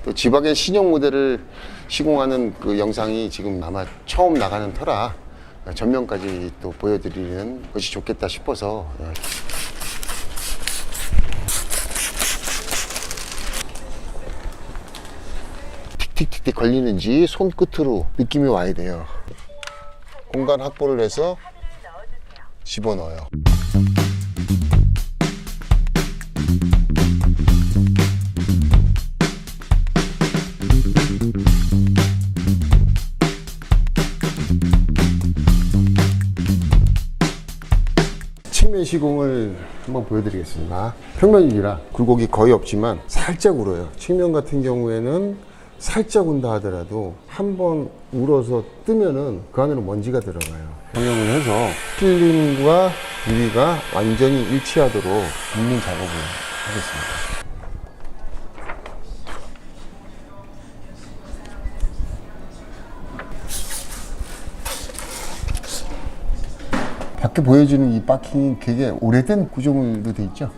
또 지박의 신형 모델을 시공하는 그 영상이 지금 아마 처음 나가는 터라 전면까지 또 보여드리는 것이 좋겠다 싶어서 틱틱틱틱 걸리는지 손끝으로 느낌이 와야 돼요. 공간 확보를 해서 집어넣어요. 측면 시공을 한번 보여드리겠습니다. 평면이라 굴곡이 거의 없지만 살짝 울어요. 측면 같은 경우에는 살짝 운다 하더라도 한번 울어서 뜨면은 그 안으로 먼지가 들어가요. 경영을 해서 필름과 유리가 완전히 일치하도록 붓는 작업을 하겠습니다. 밖에 보여주는 이 바킹이 되게 오래된 구조물로 돼 있죠.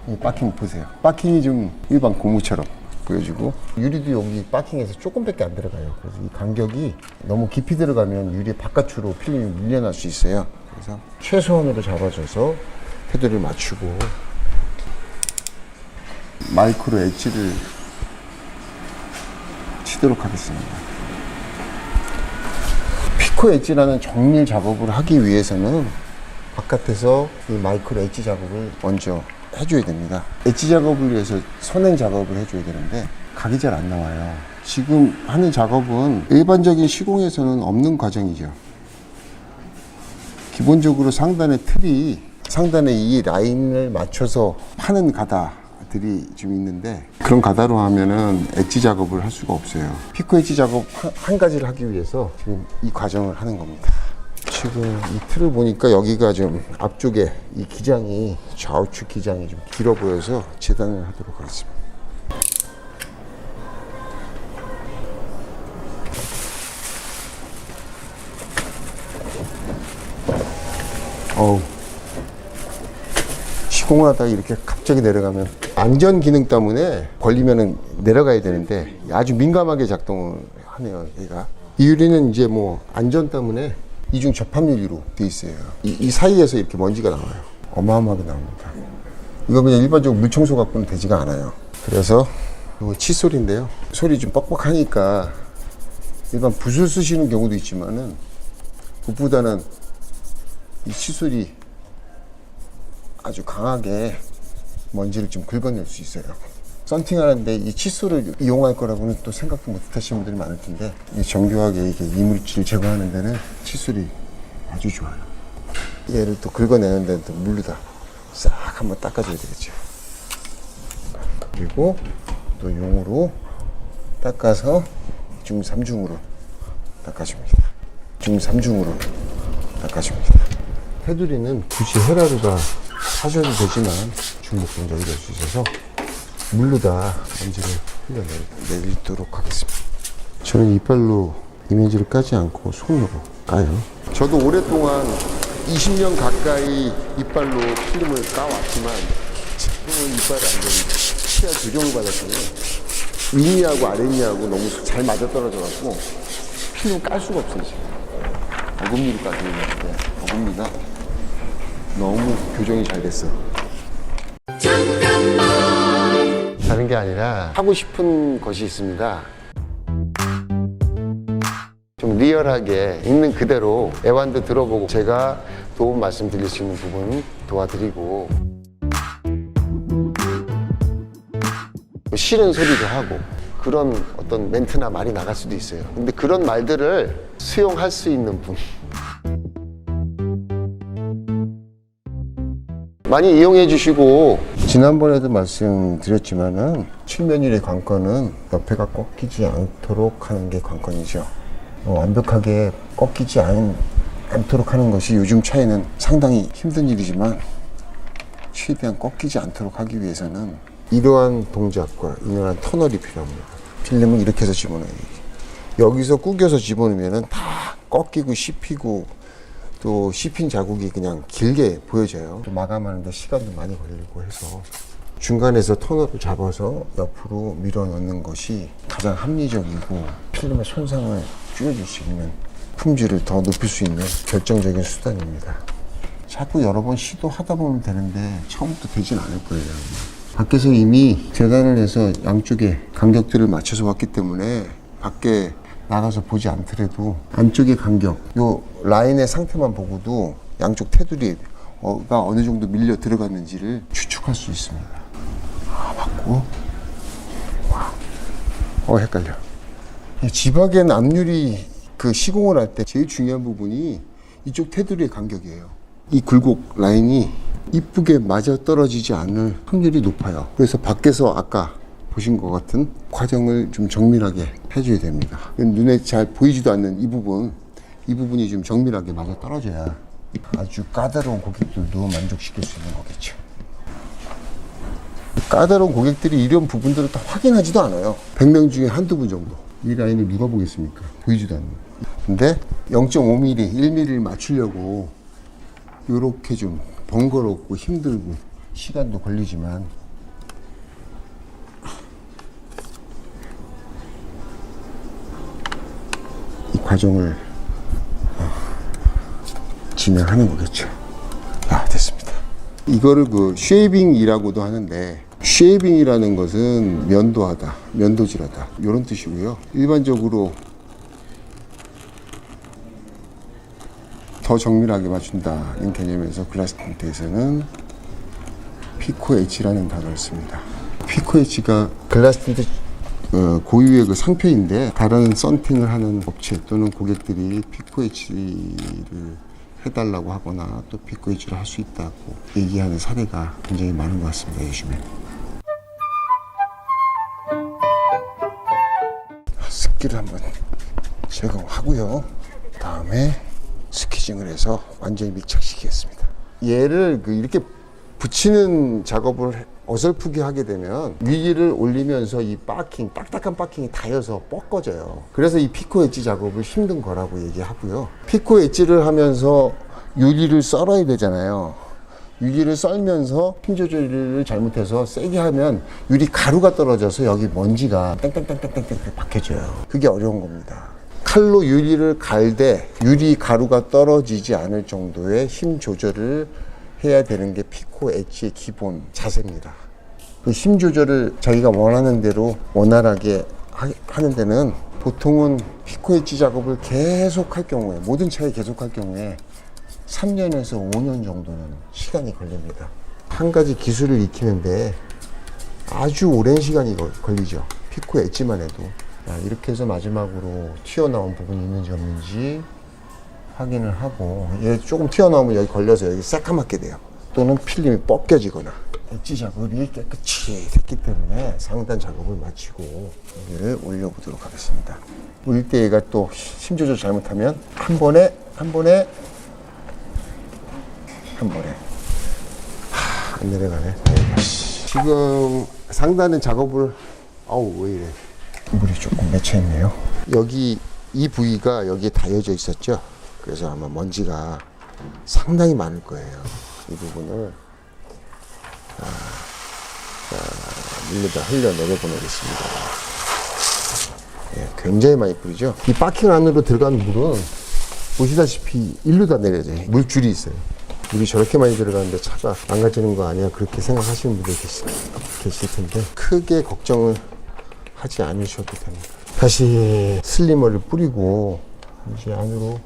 이 바킹 보세요. 바킹이 좀 일반 고무처럼 보여지고, 유리도 여기 바킹에서 조금밖에 안 들어가요. 그래서 이 간격이 너무 깊이 들어가면 유리 바깥으로 필름이 밀려날 수 있어요. 그래서 최소한으로 잡아줘서 테두리를 맞추고 마이크로 엣지를 치도록 하겠습니다. 피코 엣지라는 정밀 작업을 하기 위해서는 바깥에서 이 마이크로 엣지 작업을 먼저 해줘야 됩니다. 엣지 작업을 위해서 선행 작업을 해줘야 되는데 각이 잘 안 나와요. 지금 하는 작업은 일반적인 시공에서는 없는 과정이죠. 기본적으로 상단의 틀이 상단에 이 라인을 맞춰서 파는 가다들이 좀 있는데, 그런 가다로 하면은 엣지 작업을 할 수가 없어요. 피코 엣지 작업 한 가지를 하기 위해서 지금 이 과정을 하는 겁니다. 지금 이 틀을 보니까 여기가 좀 앞쪽에 이 기장이, 좌우측 기장이 좀 길어 보여서 재단을 하도록 하겠습니다. 시공을 하다가 이렇게 갑자기 내려가면 안전 기능 때문에 걸리면은 내려가야 되는데 아주 민감하게 작동을 하네요. 얘가 이 유리는 이제 뭐 안전 때문에 이중 접합 유리로 돼 있어요. 이 사이에서 이렇게 먼지가 나와요. 어마어마하게 나옵니다. 이거 그냥 일반적으로 물청소 갖고는 되지가 않아요. 그래서 이거 칫솔인데요. 솔이 좀 뻑뻑하니까 일반 붓을 쓰시는 경우도 있지만은 붓보다는 이 칫솔이 아주 강하게 먼지를 좀 긁어낼 수 있어요. 썬팅 하는데 이 칫솔을 이용할 거라고는 또 생각도 못 하시는 분들이 많을 텐데, 정교하게 이게 이물질을 제거하는 데는 칫솔이 아주 좋아요. 얘를 또 긁어내는 데는 또 물로 다 싹 한번 닦아줘야 되겠죠. 그리고 또 용으로 닦아서 중 3중으로 닦아줍니다. 중 3중으로 닦아줍니다. 테두리는 굳이 헤라루가 하셔도 되지만 중복 동작이 될 수 있어서 물로 다 먼지를 흘려내리도록 하겠습니다. 저는 이빨로 이미지를 까지 않고 손으로 까요. 저도 오랫동안 20년 가까이 이빨로 필름을 까왔지만 지금은 이빨이 안 됩니다. 치아 교정을 받았더니 윗니하고 아랫니하고 너무 잘 맞아떨어져갖고 필름 깔 수가 없어요. 지금 어금니로 까고 있는데 어금니가 너무 교정이 잘 됐어. 다른 게 아니라 하고 싶은 것이 있습니다. 좀 리얼하게 있는 그대로 애완도 들어보고 제가 도움 말씀드릴 수 있는 부분 도와드리고, 싫은 소리도 하고 그런 어떤 멘트나 말이 나갈 수도 있어요. 근데 그런 말들을 수용할 수 있는 분, 많이 이용해 주시고, 지난번에도 말씀드렸지만은 측면유리 관건은 옆에가 꺾이지 않도록 하는 게 관건이죠. 완벽하게 꺾이지 않도록 하는 것이 요즘 차에는 상당히 힘든 일이지만, 최대한 꺾이지 않도록 하기 위해서는 이러한 동작과 이러한 터널이 필요합니다. 필름은 이렇게 해서 집어넣어야 돼요. 여기서 구겨서 집어넣으면 다 꺾이고 씹히고 또 씹힌 자국이 그냥 길게 보여져요. 또 마감하는데 시간도 많이 걸리고 해서 중간에서 터널을 잡아서 옆으로 밀어 넣는 것이 가장 합리적이고 필름의 손상을 줄여줄 수 있는, 품질을 더 높일 수 있는 결정적인 수단입니다. 자꾸 여러 번 시도하다 보면 되는데 처음부터 되진 않을 거예요. 밖에서 이미 재단을 해서 양쪽에 간격들을 맞춰서 왔기 때문에 밖에 나가서 보지 않더라도 안쪽의 간격, 요 라인의 상태만 보고도 양쪽 테두리가 어느 정도 밀려 들어갔는지를 추측할 수 있습니다. 맞고, 헷갈려. 지박엔 앞유리 그 시공을 할 때 제일 중요한 부분이 이쪽 테두리의 간격이에요. 이 굴곡 라인이 이쁘게 맞아 떨어지지 않을 확률이 높아요. 그래서 밖에서 아까 보신 것 같은 과정을 좀 정밀하게 해줘야 됩니다. 눈에 잘 보이지도 않는 이 부분이 좀 정밀하게 맞아 떨어져야 아주 까다로운 고객들도 만족시킬 수 있는 거겠죠. 까다로운 고객들이 이런 부분들을 다 확인하지도 않아요. 100명 중에 한두 분 정도. 이 라인을 누가 보겠습니까? 보이지도 않는. 근데 0.5mm, 1mm를 맞추려고 이렇게 좀 번거롭고 힘들고 시간도 걸리지만 이 과정을 진행하는 거겠죠. 됐습니다. 이거를 그 쉐이빙이라고도 하는데, 쉐이빙이라는 것은 면도하다, 면도질하다 이런 뜻이고요. 일반적으로 더 정밀하게 맞춘다는 개념에서 글라스 틴트에서는 피코 엣지라는 단어를 씁니다. 피코 엣지가 글라스 틴트 고유의 그 상표인데, 다른 썬팅을 하는 업체 또는 고객들이 피코 엣지를 해달라고 하거나 또 피코 엣지를 할 수 있다고 얘기하는 사례가 굉장히 많은 것 같습니다. 요즘에 습기를 한번 제거하고요. 다음에 스키징을 해서 완전히 밀착시키겠습니다. 얘를 이렇게 붙이는 작업을 어설프게 하게 되면 위기를 올리면서 이 바킹, 딱딱한 바킹이 닿여서 뻗어져요. 그래서 이 피코 엣지 작업을 힘든 거라고 얘기하고요. 피코 엣지를 하면서 유리를 썰어야 되잖아요. 유리를 썰면서 힘 조절을 잘못해서 세게 하면 유리 가루가 떨어져서 여기 먼지가 땡땡땡땡땡땡 박혀져요. 그게 어려운 겁니다. 칼로 유리를 갈 때 유리 가루가 떨어지지 않을 정도의 힘 조절을 해야 되는 게 피코 엣지의 기본 자세입니다. 그 힘 조절을 자기가 원하는 대로 원활하게 하는 데는 보통은 피코 엣지 작업을 계속 할 경우에, 모든 차에 계속 할 경우에 3년에서 5년 정도는 시간이 걸립니다. 한 가지 기술을 익히는데 아주 오랜 시간이 걸리죠. 피코 엣지만 해도. 이렇게 해서 마지막으로 튀어나온 부분이 있는지 없는지 확인을 하고, 얘 조금 튀어나오면 여기 걸려서 여기 새까맣게 돼요. 또는 필름이 벗겨지거나. 엣지 작업이 깨끗이 됐기 때문에 상단 작업을 마치고 여기를 올려보도록 하겠습니다. 올릴 때 얘가 또 힘 조절 잘못하면 한 번에 안 내려가네. 지금 상단은 작업을 왜 이래, 물이 조금 맺혀있네요. 여기 이 부위가 여기에 닿여져 있었죠. 그래서 아마 먼지가 상당히 많을 거예요. 이 부분을 물에다 흘려 내려보내겠습니다. 굉장히 많이 뿌리죠. 이 바킹 안으로 들어간 물은 보시다시피 일로 다 내려져요. 물줄이 있어요. 물이 저렇게 많이 들어가는데 차가 망가지는 거 아니야, 그렇게 생각하시는 분들 계실 텐데 크게 걱정을 하지 않으셔도 됩니다. 다시 슬리머를 뿌리고 이제 안으로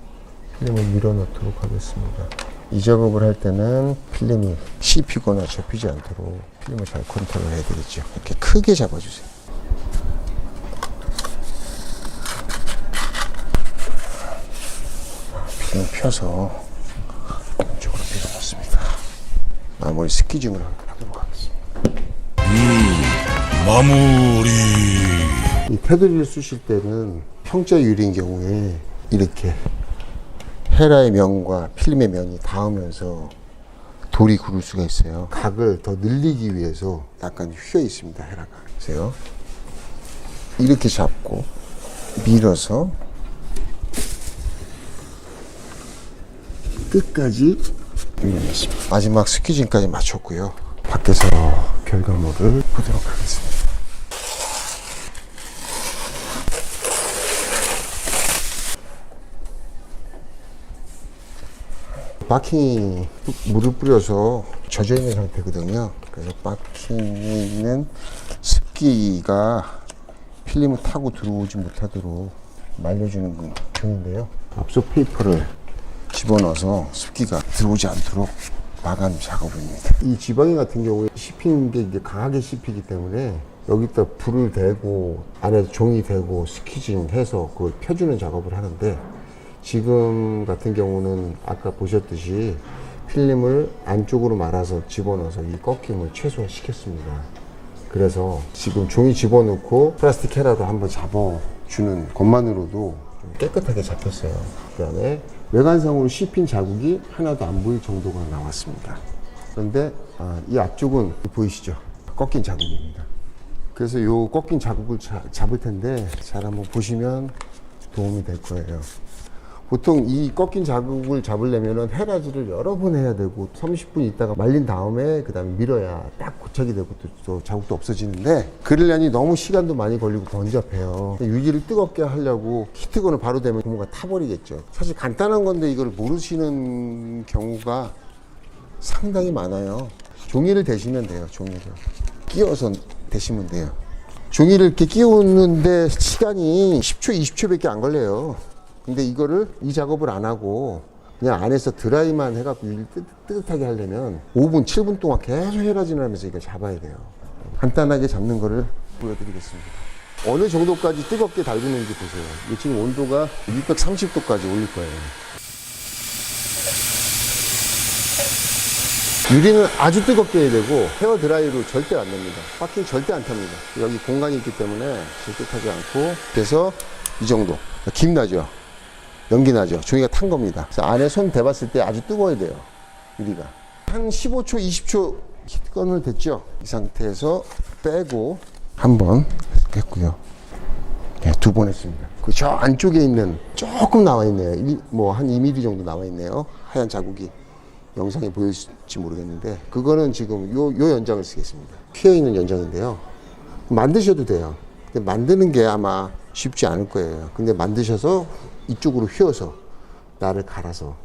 필름을 밀어 넣도록 하겠습니다. 이 작업을 할 때는 필름이 씹히거나 접히지 않도록 필름을 잘 컨트롤 해야 되겠죠. 이렇게 크게 잡아주세요. 필름 펴서 이쪽으로 밀어 넣습니다. 마무리 스키징을 하도록 하겠습니다. 마무리. 이 테두리를 쓰실 때는 평자 유리인 경우에 이렇게 헤라의 면과 필름의 면이 닿으면서 돌이 구를 수가 있어요. 각을 더 늘리기 위해서 약간 휘어 있습니다, 헤라가. 보세요. 이렇게 잡고 밀어서 끝까지 밀어냈습니다. 마지막 스퀴징까지 마쳤고요. 밖에서 결과물을 보도록 하겠습니다. 바킹이 물을 뿌려서 젖어 있는 상태거든요. 그래서 바킹에 있는 습기가 필름을 타고 들어오지 못하도록 말려주는 종인데요. 압소 페이퍼를 집어넣어서 습기가 들어오지 않도록 마감 작업입니다. 이 지방이 같은 경우에 씹히는 게 이제 강하게 씹히기 때문에 여기다 불을 대고 안에 종이 대고 스퀴징 해서 그걸 펴주는 작업을 하는데, 지금 같은 경우는 아까 보셨듯이 필름을 안쪽으로 말아서 집어넣어서 이 꺾임을 최소화시켰습니다. 그래서 지금 종이 집어넣고 플라스틱 헤라로 한번 잡아주는 것만으로도 좀 깨끗하게 잡혔어요. 그 다음에 외관상으로 씹힌 자국이 하나도 안 보일 정도가 나왔습니다. 그런데 이 앞쪽은 보이시죠? 꺾인 자국입니다. 그래서 이 꺾인 자국을 잡을 텐데 잘 한번 보시면 도움이 될 거예요. 보통 이 꺾인 자국을 잡으려면 헤라질을 여러 번 해야 되고 30분 있다가 말린 다음에 그 다음에 밀어야 딱 고착이 되고 또 자국도 없어지는데, 그러려니 너무 시간도 많이 걸리고 번잡해요. 유지를 뜨겁게 하려고 히트건을 바로 대면 고무가 타버리겠죠. 사실 간단한 건데 이걸 모르시는 경우가 상당히 많아요. 종이를 대시면 돼요. 종이를 끼워서 대시면 돼요. 종이를 이렇게 끼우는데 시간이 10초, 20초밖에 안 걸려요. 근데 이거를 이 작업을 안 하고 그냥 안에서 드라이만 해갖고 유리를 뜨뜻하게 하려면 5분, 7분 동안 계속 헤라진을 하면서 이걸 잡아야 돼요. 간단하게 잡는 거를 보여드리겠습니다. 어느 정도까지 뜨겁게 달구는지 보세요. 이 지금 온도가 630도까지 올릴 거예요. 유리는 아주 뜨겁게 해야 되고 헤어 드라이로 절대 안 됩니다. 바킹 절대 안 탑니다. 여기 공간이 있기 때문에 절대 타지 않고, 그래서 이 정도. 김 나죠? 연기 나죠? 종이가 탄 겁니다. 그래서 안에 손 대봤을 때 아주 뜨거워야 돼요. 유리가. 한 15초, 20초 히트건을 댔죠? 이 상태에서 빼고 한 번 했고요. 네, 2번 했습니다. 그 저 안쪽에 있는 조금 나와 있네요. 뭐 한 2mm 정도 나와 있네요. 하얀 자국이. 영상에 보일지 모르겠는데 그거는 지금 요 연장을 쓰겠습니다. 휘어 있는 연장인데요. 만드셔도 돼요. 근데 만드는 게 아마 쉽지 않을 거예요. 근데 만드셔서 이쪽으로 휘어서 날을 갈아서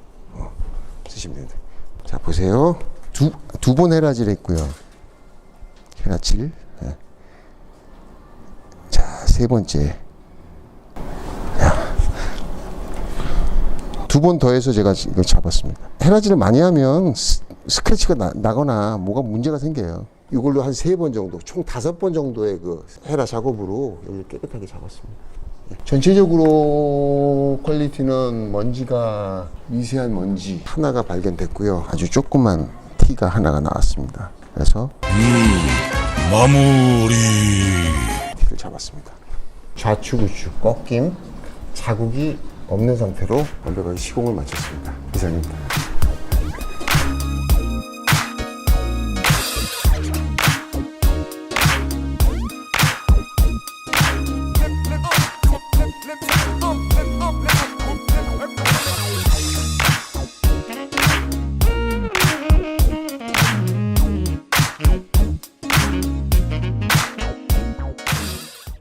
쓰시면 됩니다. 자, 보세요. 두 번 헤라질 했고요. 헤라질. 네. 자, 세 번째. 2번 더해서 제가 이걸 잡았습니다. 헤라질을 많이 하면 스크래치가 나거나 뭐가 문제가 생겨요. 이걸로 한 3번 정도, 총 5번 정도의 그 헤라 작업으로 여기를 깨끗하게 잡았습니다. 전체적으로 퀄리티는 먼지가, 미세한 먼지 하나가 발견됐고요. 아주 조그만 티가 하나가 나왔습니다. 그래서 마무리 티를 잡았습니다. 좌측 우측 꺾임, 자국이 없는 상태로 완벽하게 시공을 마쳤습니다. 이상입니다.